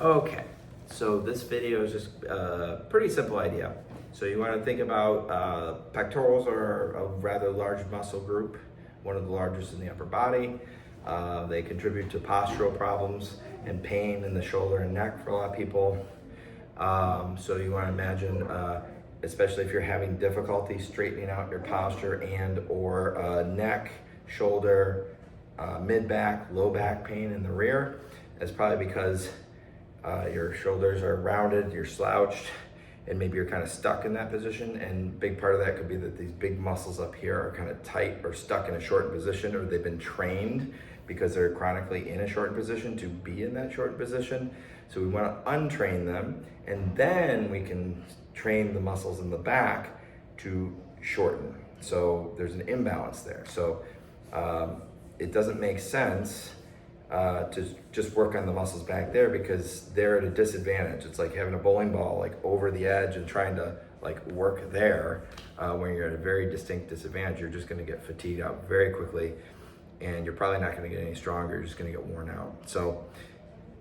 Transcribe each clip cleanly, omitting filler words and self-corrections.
Okay, so this video is just a pretty simple idea. So you want to think about pectorals are a rather large muscle group, one of the largest in the upper body. They contribute to postural problems and pain in the shoulder and neck for a lot of people. So you want to imagine, especially if you're having difficulty straightening out your posture and or neck, shoulder, mid-back, low back pain in the rear, it's probably because your shoulders are rounded, you're slouched, and maybe you're kind of stuck in that position. And a big part of that could be that these big muscles up here are kind of tight or stuck in a shortened position, or they've been trained because they're chronically in a shortened position to be in that shortened position. So we want to untrain them, and then we can train the muscles in the back to shorten. So there's an imbalance there. So it doesn't make sense to just work on the muscles back there because they're at a disadvantage. It's like having a bowling ball like over the edge and trying to like work there when you're at a very distinct disadvantage. You're just going to get fatigued out very quickly, and you're probably not going to get any stronger. You're just going to get worn out. So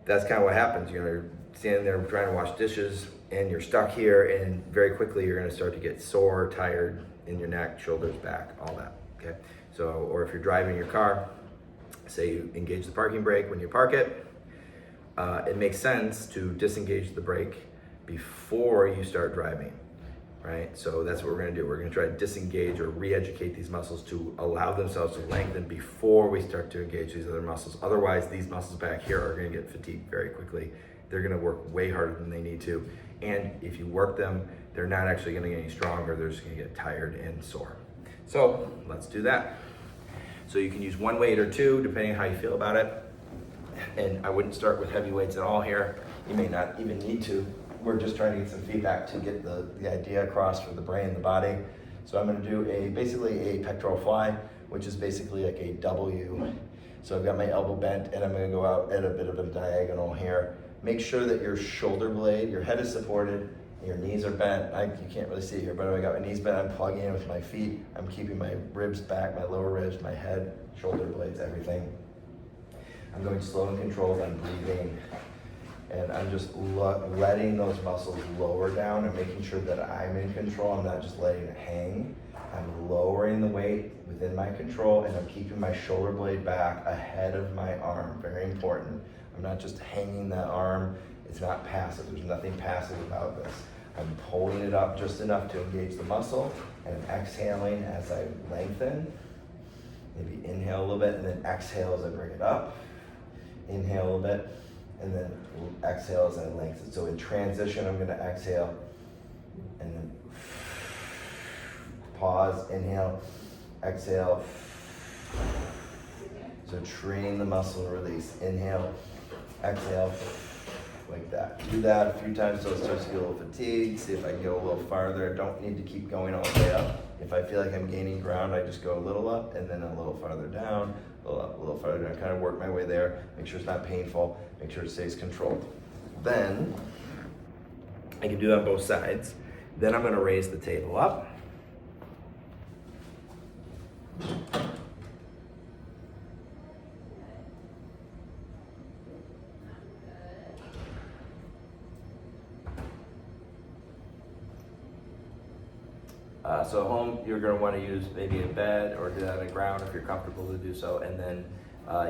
that's kind of what happens. You're standing there trying to wash dishes and you're stuck here, and very quickly you're going to start to get sore, tired in your neck, shoulders, back, all that. Okay. So, or if you're driving your car, say you engage the parking brake when you park it, it makes sense to disengage the brake before you start driving, right? So that's what we're gonna do. We're gonna try to disengage or re-educate these muscles to allow themselves to lengthen before we start to engage these other muscles. Otherwise, these muscles back here are gonna get fatigued very quickly. They're gonna work way harder than they need to. And if you work them, they're not actually gonna get any stronger. They're just gonna get tired and sore. So let's do that. So you can use one weight or two, depending on how you feel about it. And I wouldn't start with heavy weights at all here. You may not even need to. We're just trying to get some feedback to get the idea across for the brain and the body. So I'm gonna do basically a pectoral fly, which is basically like a W. So I've got my elbow bent and I'm gonna go out at a bit of a diagonal here. Make sure that your shoulder blade, your head is supported, your knees are bent. You can't really see it here, but I got my knees bent. I'm plugging in with my feet. I'm keeping my ribs back, my lower ribs, my head, shoulder blades, everything. I'm going slow and controlled. I'm breathing. And I'm just letting those muscles lower down and making sure that I'm in control. I'm not just letting it hang. I'm lowering the weight within my control, and I'm keeping my shoulder blade back ahead of my arm. Very important. I'm not just hanging that arm. It's not passive. There's nothing passive about this. I'm holding it up just enough to engage the muscle, and I'm exhaling as I lengthen. Maybe inhale a little bit, and then exhale as I bring it up. Inhale a little bit, and then exhale as I lengthen. So in transition, I'm gonna exhale, and then pause, inhale, exhale. So train the muscle release. Inhale, exhale. Like that. Do that a few times until it starts to get a little fatigued. See if I can go a little farther. Don't need to keep going all the way up. If I feel like I'm gaining ground, I just go a little up and then a little farther down, a little up, a little farther down. Kind of work my way there. Make sure it's not painful. Make sure it stays controlled. Then I can do that on both sides. Then I'm going to raise the table up. So at home, you're going to want to use maybe a bed or do that on the ground if you're comfortable to do so, and then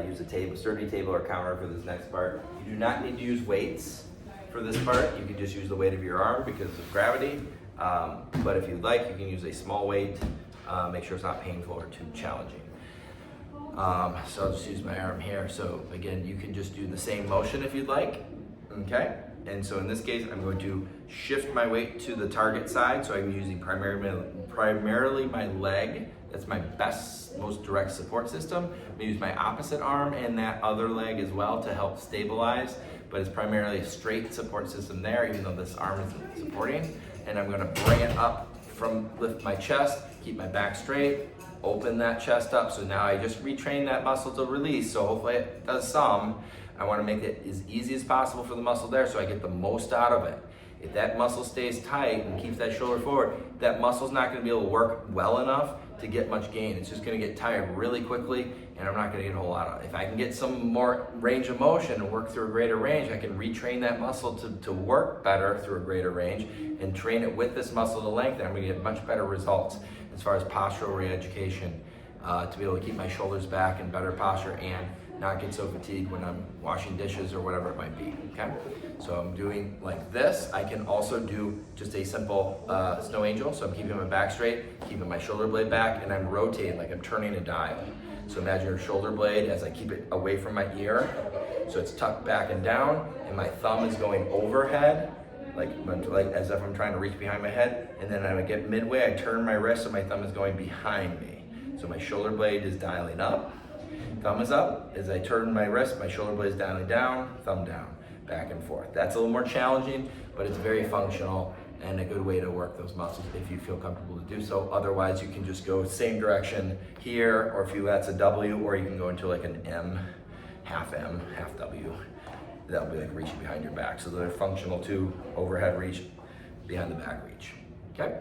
use a table, sturdy table or counter for this next part. You do not need to use weights for this part. You can just use the weight of your arm because of gravity. But if you'd like, you can use a small weight. Make sure it's not painful or too challenging. So I'll just use my arm here. So again, you can just do the same motion if you'd like. Okay. And so in this case, I'm going to shift my weight to the target side. So I'm using primarily my leg. That's my best, most direct support system. I'm going to use my opposite arm and that other leg as well to help stabilize. But it's primarily a straight support system there, even though this arm isn't supporting. And I'm going to bring it up lift my chest, keep my back straight, open that chest up. So now I just retrain that muscle to release. So hopefully it does some. I want to make it as easy as possible for the muscle there so I get the most out of it. If that muscle stays tight and keeps that shoulder forward, that muscle's not going to be able to work well enough to get much gain. It's just gonna get tired really quickly, and I'm not gonna get a whole lot of it. If I can get some more range of motion and work through a greater range, I can retrain that muscle to work better through a greater range and train it with this muscle to lengthen. I'm gonna get much better results as far as postural re-education, to be able to keep my shoulders back in better posture and not get so fatigued when I'm washing dishes or whatever it might be, okay? So I'm doing like this. I can also do just a simple snow angel. So I'm keeping my back straight, keeping my shoulder blade back, and I'm rotating like I'm turning a dial. So imagine your shoulder blade as I keep it away from my ear. So it's tucked back and down, and my thumb is going overhead, like as if I'm trying to reach behind my head. And then I get midway, I turn my wrist, so my thumb is going behind me. So my shoulder blade is dialing up. Thumb is up. As I turn my wrist, my shoulder blade is dialing down, thumb down, back and forth. That's a little more challenging, but it's very functional and a good way to work those muscles if you feel comfortable to do so. Otherwise, you can just go same direction here, or if you, that's a W, or you can go into like an M, half W. That'll be like reaching behind your back. So they're functional too, overhead reach, behind the back reach, okay?